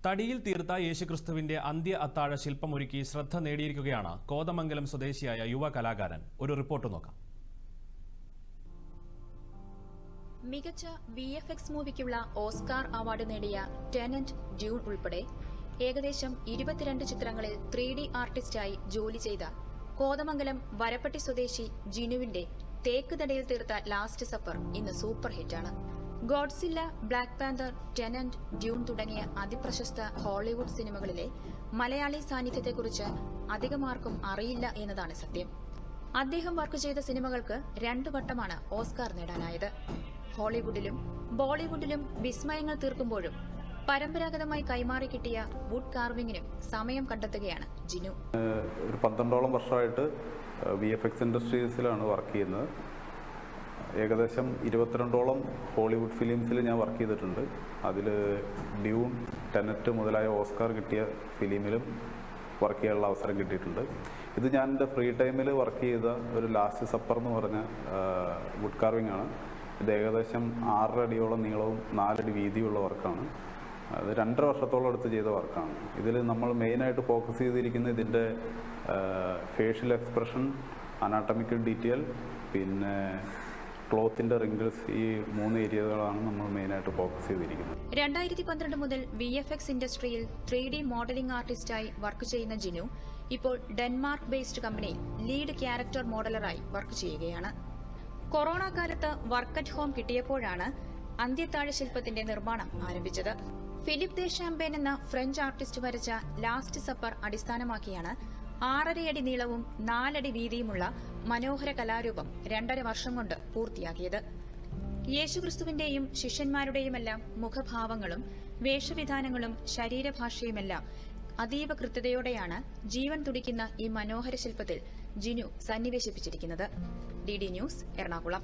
തടിയിൽ തീർത്ത യേശുക്രിസ്തുവിന്റെ അന്ത്യ അത്താഴ ശില്പമൊരുക്കി ശ്രദ്ധ നേടിയിരിക്കുകയാണ് കോതമംഗലം സ്വദേശിയായ യുവ കലാകാരൻ. ഒരു റിപ്പോർട്ട് നോക്കാം. മികച്ച VFX മൂവിക്കുള്ള ഓസ്കാർ അവാർഡ് നേടിയ ടെനന്റ്, ഡ്യൂൺ ഉൾപ്പെടെ ഏകദേശം 22 ചിത്രങ്ങളിൽ 3D ആർട്ടിസ്റ്റായി ജോലി ചെയ്ത കോതമംഗലം വരപ്പട്ടി സ്വദേശി ജിനുവിന്റെ തേക്ക് തടിയിൽ തീർത്ത ലാസ്റ്റ് സപ്പർ ഇന്ന് super ഹിറ്റാണ്. Godzilla, Black Panther, tenant, Dune തുടങ്ങിയ അതിപ്രശസ്ത ഹോളിവുഡ് സിനിമകളിലെ മലയാളി സാന്നിധ്യത്തെക്കുറിച്ച് അധികമാർക്കും അറിയില്ല എന്നതാണ് സത്യം. അദ്ദേഹം വർക്ക് ചെയ്ത സിനിമകൾക്ക് 2 വട്ടമാണ് ഓസ്കാർ നേടാനായത്. ഹോളിവുഡിലും ബോളിവുഡിലും വിസ്മയങ്ങൾ തീർക്കുമ്പോഴും പരമ്പരാഗതമായി കൈമാറി കിട്ടിയ വുഡ് കാർവിംഗിനും സമയം കണ്ടെത്തുകയാണ് ജിനു. ഒരു 12ഓളം വർഷമായിട്ട് VFX ഇൻഡസ്ട്രീസിലാണ് വർക്ക് ചെയ്യുന്നത്. ഏകദേശം 22ഓളം ഹോളിവുഡ് ഫിലിംസിൽ ഞാൻ വർക്ക് ചെയ്തിട്ടുണ്ട്. അതിൽ ഡ്യൂൺ, ടെനറ്റ് മുതലായ ഓസ്കാർ കിട്ടിയ ഫിലിമിലും വർക്ക് ചെയ്യാനുള്ള അവസരം കിട്ടിയിട്ടുണ്ട്. ഇത് ഞാൻ എൻ്റെ ഫ്രീ ടൈമിൽ വർക്ക് ചെയ്ത ഒരു ലാസ്റ്റ് സപ്പർ എന്ന് പറഞ്ഞ വുഡ് കാർവിംഗ് ആണ്. ഇത് ഏകദേശം 6 അടിയോളം നീളവും 4 അടി വീതിയുള്ള വർക്കാണ്. അത് 2.5 വർഷത്തോളം എടുത്ത് ചെയ്ത വർക്കാണ്. ഇതിൽ നമ്മൾ മെയിനായിട്ട് ഫോക്കസ് ചെയ്തിരിക്കുന്നത് ഇതിൻ്റെ ഫേഷ്യൽ എക്സ്പ്രഷൻ, അനാട്ടമിക്കൽ ഡീറ്റെയിൽ, പിന്നെ ക്ലോത്തിൻ്റെ റിങ്കിൾസ്, ഈ 3 ഏരിയകളാണ് നമ്മൾ മെയിനായിട്ട് ഫോക്കസ് ചെയ്തിരിക്കുന്നത്. 2012 മുതൽ VFX ഇൻഡസ്ട്രിയിൽ 3D മോഡലിംഗ് ആർട്ടിസ്റ്റായി വർക്ക് ചെയ്യുന്ന ജിനു ഇപ്പോൾ ഡെൻമാർക്ക് ബേസ്ഡ് കമ്പനിയിൽ ലീഡ് ക്യാരക്ടർ മോഡലറായി വർക്ക് ചെയ്യുകയാണ്. കൊറോണ കാലത്ത് വർക്ക് അറ്റ് ഹോം കിട്ടിയപ്പോഴാണ് അന്ത്യത്താഴ ശില്പത്തിന്റെ നിർമ്മാണം ആരംഭിച്ചത്. ഫിലിപ്പ് ദേ ഷാംപേൻ എന്ന ഫ്രഞ്ച് ആർട്ടിസ്റ്റ് വരച്ച ലാസ്റ്റ് സപ്പർ അടിസ്ഥാനമാക്കിയാണ് 6.5 അടി നീളവും 4 അടി വീതിയുമുള്ള മനോഹര കലാരൂപം 2.5 വർഷം കൊണ്ട് പൂർത്തിയാക്കിയത്. യേശുക്രിസ്തുവിന്റെയും ശിഷ്യന്മാരുടെയുമെല്ലാം മുഖഭാവങ്ങളും വേഷവിധാനങ്ങളും ശരീരഭാഷയുമെല്ലാം അതീവ കൃത്യതയോടെയാണ് ജീവൻ തുടിക്കുന്ന ഈ മനോഹര ശില്പത്തിൽ ജിനു സന്നിവേശിപ്പിച്ചിരിക്കുന്നത്. DD news, Ernakulam.